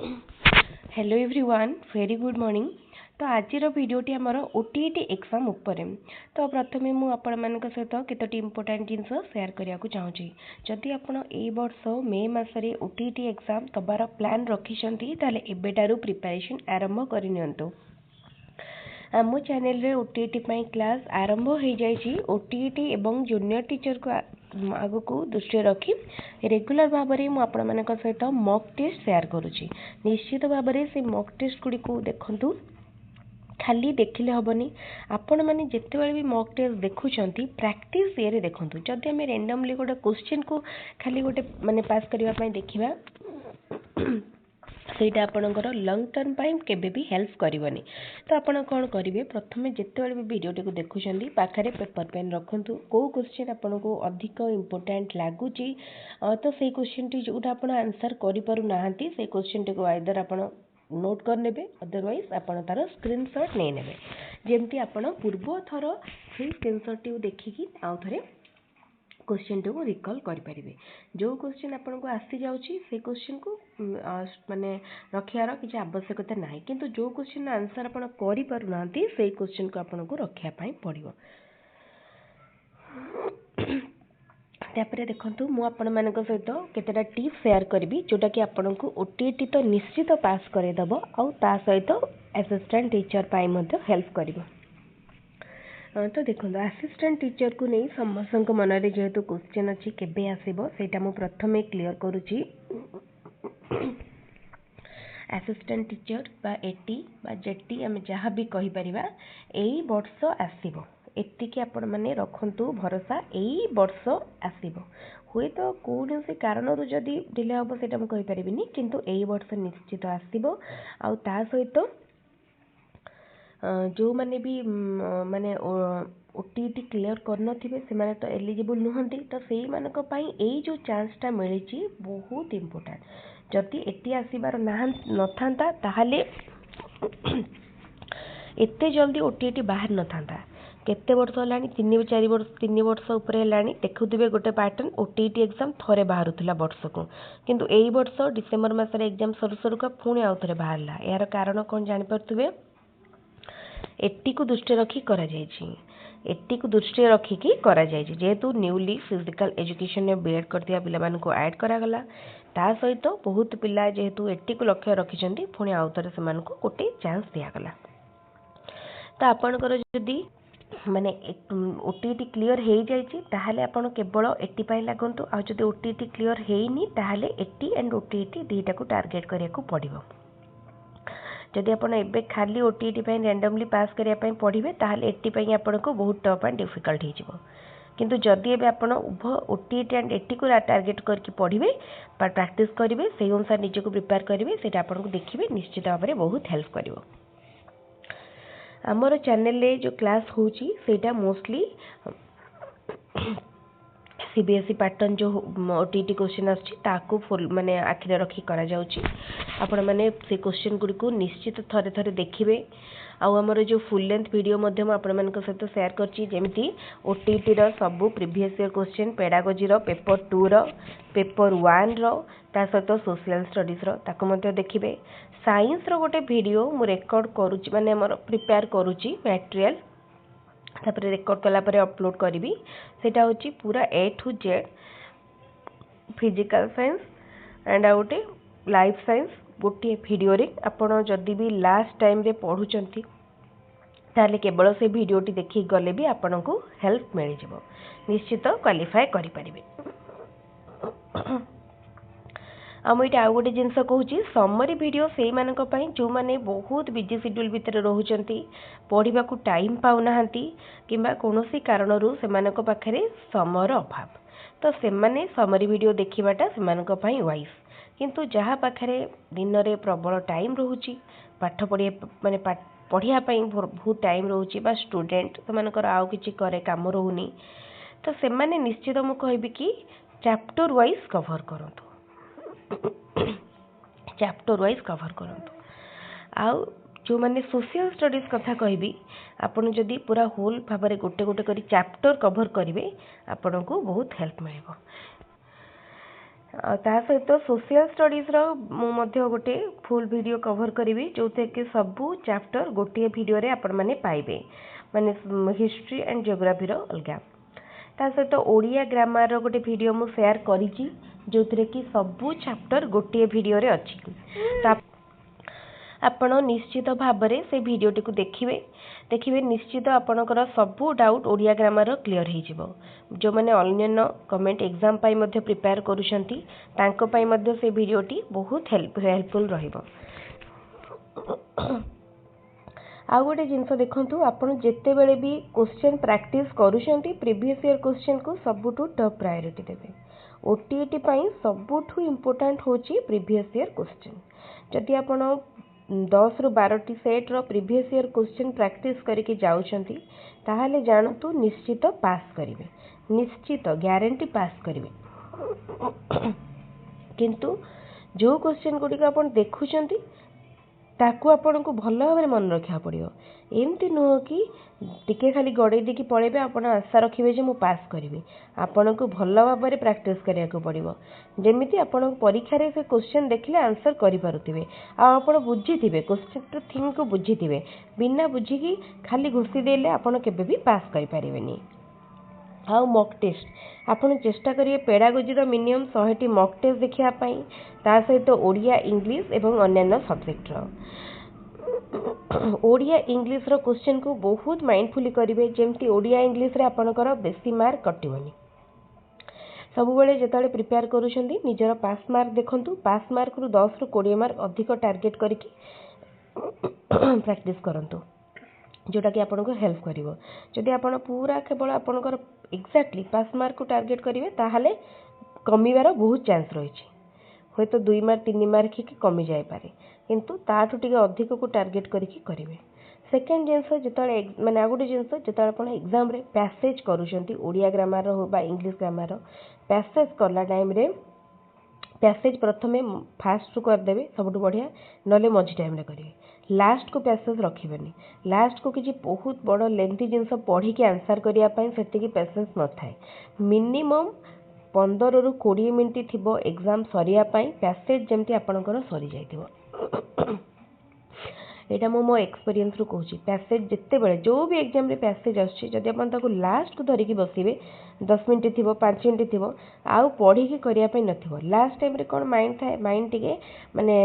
Hello everyone very good morning. तो आज भिडियोटी आमर ओटीईटी एग्जाम उपरे। तो प्रथमे मु आपण मानक सहित केतोटी इंपोर्टेंट जिनस शेयर करने को चाहूँगी। जदि आपण ए वर्ष मे मासरे ओटीईटी एग्जाम दबार प्लान रखिछंती ताले एबेटारू प्रिपरेशन आरंभ करनियंतु। आम चैनल रे ओटीईटी पई क्लास आरंभ हो जाइछि। ओटीईटी एवं जूनियर टीचर को आगु को दृष्टि रखी रेगुलर भाव में मुझे सहित मॉक टेस्ट शेयर करुँची। निश्चित भाव में से मॉक टेस्ट गुड़ी को देखु खाली देखिले हेनी। आपण मैंने जिते भी मॉक टेस्ट देखुंत प्रैक्टिस ये देखूँ। जदि आम रेंडमली गोटे क्वेश्चन को खाली गोटे माने पास करने देखा ସେଇଟା ଆପଣଙ୍କର ଲଙ୍ଗ ଟର୍ମ ପାଇଁ କେବେ ବି ହେଲ୍ପ କରିବନି। ତ ଆପଣ କ'ଣ କରିବେ, ପ୍ରଥମେ ଯେତେବେଳେ ବି ଭିଡ଼ିଓଟିକୁ ଦେଖୁଛନ୍ତି ପାଖରେ ପେପର ପେନ୍ ରଖନ୍ତୁ। କେଉଁ କ୍ୱେଶ୍ଚିନ୍ ଆପଣଙ୍କୁ ଅଧିକ ଇମ୍ପୋର୍ଟାଣ୍ଟ ଲାଗୁଛି ତ ସେଇ କ୍ୱେଶ୍ଚିନ୍ଟି ଯେଉଁଟା ଆପଣ ଆନ୍ସର୍ କରିପାରୁନାହାନ୍ତି ସେଇ କ୍ୱେଶ୍ଚିନ୍ଟିକୁ ଆଇଦର ଆପଣ ନୋଟ୍ କରିନେବେ, ଅଦରୱାଇଜ୍ ଆପଣ ତା'ର ସ୍କ୍ରିନସଟ୍ ନେଇନେବେ। ଯେମିତି ଆପଣ ପୂର୍ବ ଥର ସେଇ ସ୍କ୍ରିନସଟ୍ଟିକୁ ଦେଖିକି ଆଉ ଥରେ क्वेश्चन टी को रिकॉल करें। जो क्वेश्चन आपको आसी जाऊँगी से क्वेश्चन को माने रखार किसी आवश्यकता ना, किंतु जो क्वेश्चन आंसर आप करना से क्वेश्चन को आपको रखापी पड़ो। तापर देखो मुझे सहित केतेटा टिप्स शेयर करी जोटा कि आपको ओटीईटी तो निश्चित पास करदेव आउ ता सहित असिस्टेंट टीचर हेल्प कर। तो देखो असिस्टेंट टीचर को नहीं समस्त मन में जेहेतु क्वेश्चन अच्छी केबे आसीबो सेटा मु प्रथमे क्लियर करुची। असिस्टेंट टीचर बा एटी बा जेटी आम जहाँ भी कहि परिबा एई वर्ष आसीबो, एतिकी आपण माने रखंतु भरोसा एई वर्ष आसीबो। हुए तो कौन से कारण जदि डिले हम सेटा मु कहि परिबिनी, किंतु एई वर्ष निश्चित आसीबो। आउ ता सहित जो माने भी माने ओटीईटी क्लियर करन से तो एलिजिबल नुहंती। तो से मानक पई एई जो चांसटा मिली बहुत इम्पोर्टेंट। जदि एटी आसीबार न था ताहले एते जल्दी ओटीईटी बाहर न था। केते वर्ष होलानी 3 वर्ष ऊपर होलानी देखुथिबे गोटे पैटर्न ओटीईटी एग्जाम थरे बाहरुथिला वर्ष को, किंतु एई वर्ष डिसेंबर मासरे एग्जाम सरू सरू का पुणी आउ थरे बाहरला। यार कारण कोन जानि परथुबे, एटी को दृष्टि रखी करा जायछि। एटी को दृष्टि रखिकी करा जायछि जेहेतु न्यूली फिजिकल एजुकेशन में बीएड करथिया पिला मानकु ऐड करागला। ता सहित बहुत पिला जेहेतु एटी को लक्ष्य रखिछंती पुणी आउ थरे से मानकु गोटे चांस दियागला। तो आपणकर जदि माने ओटीईटी क्लियर हो जाइछि ताहाले आपण केवल एटी पाई लागंतु। आ जदि ओटीईटी क्लियर हेइनी ताहाले एटी एंड ओटीईटी दुईटा को टार्गेट करिया को पड़िबो। जदि आप खाली ओटीईटी रैंडमली पास करने पढ़े ताहले एटी आपको बहुत टफ एंड डिफिकल्ट हो। किंतु जदि एबे आपण उभय ओटीईटी एंड एटी को टार्गेट करके पढ़े प्रैक्टिस करेंगे से अनुसार निज को प्रिपेयर करेंगे से आपको देखिए निश्चित भाव में बहुत हेल्प कर। आमर चैनल जो क्लास होटा मोस्टली सीबीएसई पैटर्न जो ओटीईटी क्वेश्चन आसको फुल माने आखिरे रखी करा जाउची। आपण माने से क्वेश्चन गुडी को निश्चित थरे थरे देखिबे। आमर जो फुल लेंथ वीडियो आपण मानक सहित शेयर करची, जेमिति ओटीईटी रो सबु प्रीवियस ईयर क्वेश्चन, पेडागोजी रो पेपर 2 रो पेपर 1 रो ता सहित सोशल स्टडीज रो ताको मध्ये देखिबे। साइंस रो गोटे वीडियो मु रेकॉर्ड करूची माने हमर प्रिपेयर करूची मटेरियल, तापर रेकॉर्ड कला परे अपलोड करी। सेटा होची पूरा A to Z physical science and आउटे लाइफ साइंस गोटे वीडियो रे आपण जदि भी लास्ट टाइम रे पढुचंती ताले केवल से वीडियोटी देखि गले भी आपन को हेल्प मिल जिवो, निश्चित क्वालिफाई करि परिबे। आम ये आउ गोटे जिनस कहूँ समरी वीडियो से मानक पई जो माने बहुत बिजी शेड्यूल भितर रोचंती, पढ़ा को टाइम पाऊना किंबा कौनसी कारणरू से मानक पाखरे समयर अभाव, तो से माने समरी वीडियो देखिबाटा से मानक पई वाइज। किंतु जहाँ पाखरे दिन में प्रबल टाइम रोची पाठ पढ़िया माने पढ़िया बहुत टाइम रोची बा स्टूडेंट से मानकर आउ किछि करे काम रोनी, तो से माने निश्चित मु कहबी कि चैप्टर वाइज कवर करंतु, चैप्टर वाइज कवर करंतु। आउ जो मैंने सोशल स्टडीज कथा कहबी आपन जदि पूरा होल भाव में गोटे गोटे करी चैप्टर कवर करेंगे आपन को बहुत हेल्प मिल। ता सहित सोशल स्टडीज रो मु मध्य गोटे फुल वीडियो कवर करी जो कि सबू चैप्टर गोटे वीडियो रे आपण माने पाइबे माने हिस्ट्री एंड जियोग्राफी रो अलगा ता सहित ओडिया ग्रामर रो गोटे वीडियो मु शेयर करी जो कि सबू चैप्टर गोटे वीडियो रे अछि आपण निश्चित भाव से वीडियोटी को देखिए निश्चित आपणकर सबू डाउट ओडिया ग्रामर क्लियर हो जो मैंने अन्य कमेंट एग्जाम पाई मध्य प्रिपेयर करुछंती तांको पाई मध्य से वीडियोटी बहुत हेल्पफुल रहिबो। आ गोटे जिनस देखंतु आपण जेते बेले भी क्वेश्चन प्रैक्टिस करुछंती प्रीवियस ईयर क्वेश्चन को सबुठु टॉप प्रायोरिटी देबे। ओटीईटी पाई सबुठु इम्पोर्टेंट होची प्रीवियस ईयर क्वेश्चन जदि आपण 10 ରୁ 12टी सेट रो प्रीवियस ईयर क्वेश्चन प्रैक्टिस करके जाउछंती ताहाले जानतु निश्चित पास करिवे निश्चित गारंटी पास करिवे किंतु जो क्वेश्चन गुडी को आपण देखुछंती ताकू आपण को भल भाव मन रखा पड़ो एमती नुह कि टिके खाली गड़े देकी पड़ेबे आपण आशा रखिबे जे मु पास करिवे आपण को भल भाव में प्रैक्टिस करिया को पड़ो जेमिति आपण परीक्षा रे से क्वेश्चन देखले आंसर करि पारुथिबे आ आपण बुझिथिबे क्वेश्चन टू थिंक को बुझिथिबे बिना बुझिकी खाली घुसी देले आपण केबे भी पास करि पारिबेनी। आ मॉक टेस्ट आपण चेष्टा करिए पेडागोजी रो मिनिमम 100टी मॉक टेस्ट देखिया पई ता सहित ओडिया इंग्लिश एवं अन्य सब्जेक्ट रो ओडिया इंग्लिश रो क्वेश्चन को बहुत माइंडफुली करिवे जेमती ओडिया इंग्लिश रे आपनकर बेसी मार्क कटिवनी सब बेले जेताले प्रिपेयर करूछंती निजर पास मार्क देखंतु पास मार्क रु 10 रु 20 मार्क अधिक टार्गेट करिकी प्रैक्टिस करंतु जोटा कि आपनको हेल्प करिवो जदि आपण पूरा केवल आपनकर एक्जेक्टली पास मार्क को टार्गेट करिवे ताहाले कमीवार बहुत चांस रहिछि होय तो 2 मार्क 3 मार्क ही कमी जाय पारे किंतु ताठु टिके अधिक को टार्गेट करिकी करिवे। सेकेंड जिनस जेताले माने आ गोटे जिनस जेताले आपण एग्जाम रे पैसेज करूछंती ओडिया ग्रामर हो बा इंग्लिश ग्रामर पैसेज करला टाइम रे पैसेज प्रथमे फास्ट रू कर देबे सबटु बढ़िया नले मझी टाइम रे करिवे लास्ट को पैसेज रखिबेनी लास्ट को किछि बहुत बड़ लेंथी जिनस पढ़ी के आंसर करिया पई सेति की पेशेंस न थाए मिनिमम 15 ରୁ 20 मिनिट थिबो एग्जाम सरिया पई पैसेज जेमती आपनकर सरी जाइथिबो एटा मो एक्सपीरियंस रू कहूची पैसेज जिते बेले जो भी एग्जाम रे पैसेज आछी जदि अपन ताको लास्ट को धरिकी बसिबे 10 मिनिट थिबो 5 मिनिट थिबो आउ पढ़ी के करिया पई नथिबो लास्ट टाइम रे कोन माइंड थाए माइंड टिके माने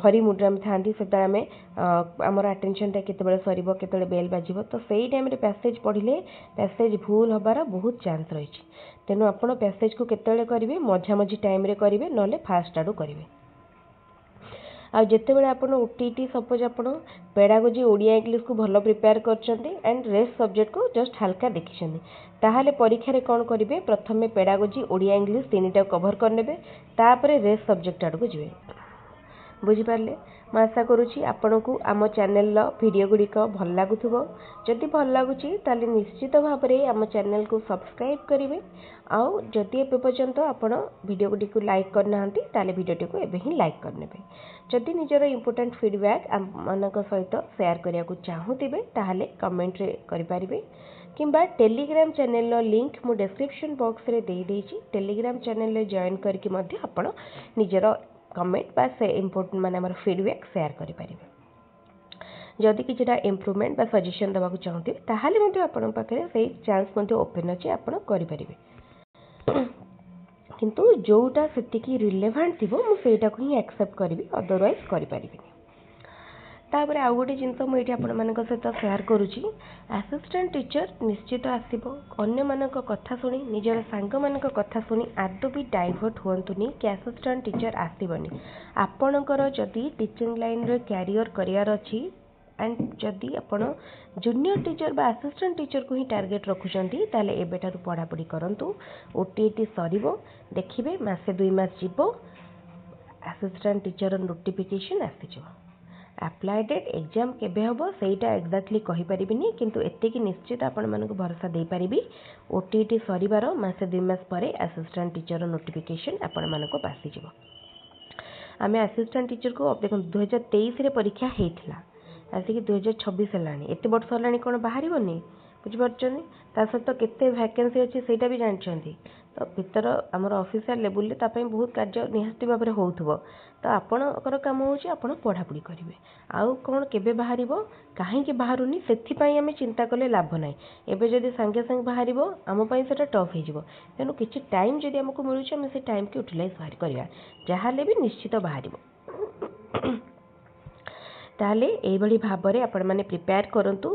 हरी मुड्रा में थांती सेता हमें हमर अटेंशन टा केते बेले सरीबो केते बेले बेल बाजिबो तो सेही टाइम रे पैसेज पढ़िले पैसेज भूल होबार बहुत चांस रहिछि तेनु आपण पैसेज को केते बेले करिवे मझा मझी टाइम रे करिवे नले फास्ट आडू करिवे। आ जिते बेले आपण ओटीटी सपोज आपण पेडागोजी ओडिया इंग्लिश को भलो प्रिपेयर करछंती एंड रेस्ट सब्जेक्ट को जस्ट हल्का देखिछंती ताहाले परीक्षा रे कोन करिवे प्रथमे पेडागोजी ओडिया इंग्लिश तीनटा कवर करनेबे तापरे रेस्ट सब्जेक्ट आडू को जिवे बुझी पारले मैं आशा करुँची आपन को आम चैनल वीडियो गुड़िक भल लगुव जदि भल लगुच ताले निश्चित भाव में आम चैनल को सब्सक्राइब करेंगे आउ जदि ए पर्यंत आपण वीडियो गुडी को लाइक करना ताले वीडियोटी को एबे ही लाइक करने जदि निजर इंपोर्टेंट फीडबैक आम सहित शेयर करने को चाहूबे ताहले कमेंट रे करि पारिबे किंबा टेलीग्राम चैनल लिंक मु डिस्क्रिप्शन बॉक्स रे दे देइछि टेलीग्राम चैनल रे जॉइन करके मध्य आपण निजर कमेंट बा से इम्पोर्टेंट माने हमर फीडबैक शेयर करि पारिबे जदि किछटा इम्प्रूवमेंट बा सजेशन देबा को चाहते ताहाले मध्य आपण पाखरे सेही चांस मध्य ओपन अछि आपण करि पारिबे किंतु जोटा सेतिकी रिलेवेंट थिबो मु सेटा को ही एक्सेप्ट करिवि अदरवाइज करि पारिबिनी। तापर आउ गोटे जिनस मुझे आपण सहित शेयर करुँची असिस्टेंट टीचर निश्चित आसब अन्य मानक कथा शुणी निजर सांग मानक कथा शुणी आदौ भी डाइवर्ट हुंतुनी कि असिस्टेंट टीचर आसबनी आपणकर जदि टीचिंग लाइन रे कैरियर करियर अछि एंड जदि आपण जूनियर टीचर बा असिस्टेंट टीचर को ही टार्गेट रखुचंती ताले एबेटारू पढ़ापढ़ी करंतु ओटीईटी सरीबो देखिबे मासे 2 मास जीवो असिस्टेंट टीचर नोटिफिकेशन आसीजो अप्लाई डेट एग्जाम केबे हबो सेटा एक्जाक्टली कहि परिबिनी किंतु एते कि निश्चित आपण मानको भरोसा दे परिबी ओटीईटी सरीबार मासे 2 मास परे असिस्टेंट टीचर नोटिफिकेशन आपण मानको पासी जिवो आमे असिस्टेंट टीचर को देखो 2023 रे परीक्षा हेइथिला आसी कि 2026 हलानी एते वर्ष हलानी कोन बाहरी बनी बुझिपारुछन्ति ता सहित केते वैकेंसी अछि सेटा भी जानछन्ति तो भीतर आमर ऑफिशियल लेवल रे तापई बहुत कार्य निहाती भाव होउथबो तो आपणकर काम होउछि आपण पढ़ापढ़ी करेंगे आउ कौन केबे बाहरिबो काहेकि बाहरुनी सेथिपाई आमे चिंता कले लाभ नाही एबे जदि संगे संग बाहरिबो आम पई सेटा टफ हे जिवो तेनु किछि टाइम जदि हमकु मिलुछि हम से टाइम के यूटिलाइज बाहर करिया जहाले भी निश्चित बाहरिबो ताले एई भली भाबरे आपण माने प्रिपेयर करंतु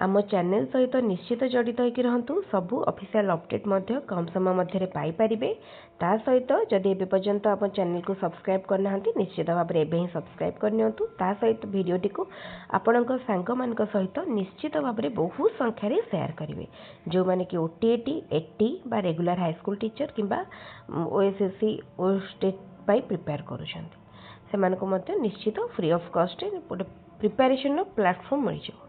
आम चैनल सहित निश्चित जड़ित होइक रहंतु सबु ऑफिशियल अपडेट मध्य कम समय मध्य रे पाई परिबे ता सहित जदि एबे पर्यंत आपण चैनल को सब्सक्राइब करना हंती निश्चित भाबरे एबे ही सब्सक्राइब करनियंतु ता सहित वीडियोटी को आपणक सांग मानक सहित निश्चित भाबरे बहुत संख्या रे शेयर करिवे जो माने कि ओटीटी एटी बा रेगुलर हाई स्कूल टीचर किबा ओएसएससी ओ स्टेट पाई प्रिपेयर करूछंती से मानक मध्य निश्चित फ्री ऑफ कॉस्ट गोटे प्रिपेरेशन प्लेटफॉर्म मिल जाए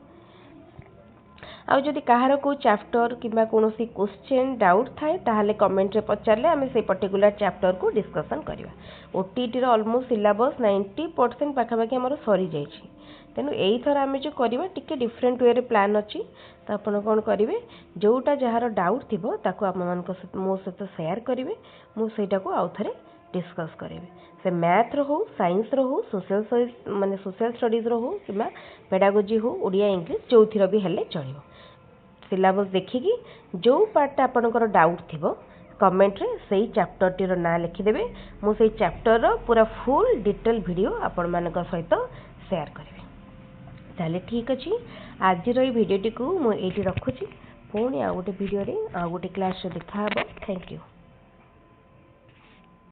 आउ जदि कहार को चैप्टर किंबा कोनोसी क्वेश्चन डाउट थाए ताहले कमेंट रे पचारले आमे से पर्टिकुलर चैप्टर को डिस्कशन करबा ओटीटी रो ऑलमोस्ट सिलेबस 90% पाखापाखि हमर सरी जाइछि तेनु एई थर आमे जो करबा टिके डिफरेंट वे रे प्लान अछि त आपण कोन करिवे जोटा जहार डाउट थिबो ताको आप मानक मो सहित शेयर करिवे मो सेटा को आउ थरे डिस्कस करेंगे से मैथ रो हो साइंस रो हो सोशल माने सोशल स्टडीज रो हो किबा पेडागोजी हो ओडिया इंग्लिश जो थिरो भी हेले चलिबो सिलेबस देखिकी जो पार्ट आपनकर डाउट थिबो कमेंट रे सेही चैप्टर टी रो ना लिखि देबे मो सेही चैप्टर रो पूरा फुल डिटेल वीडियो आपण मानकर सहित शेयर करिवे ताले ठीक अछि आज रो ई वीडियो टी को मो एठी रखुची पुणी आ गोटे वीडियो रे आ गोटे क्लास रे देखा हबो थैंक यू।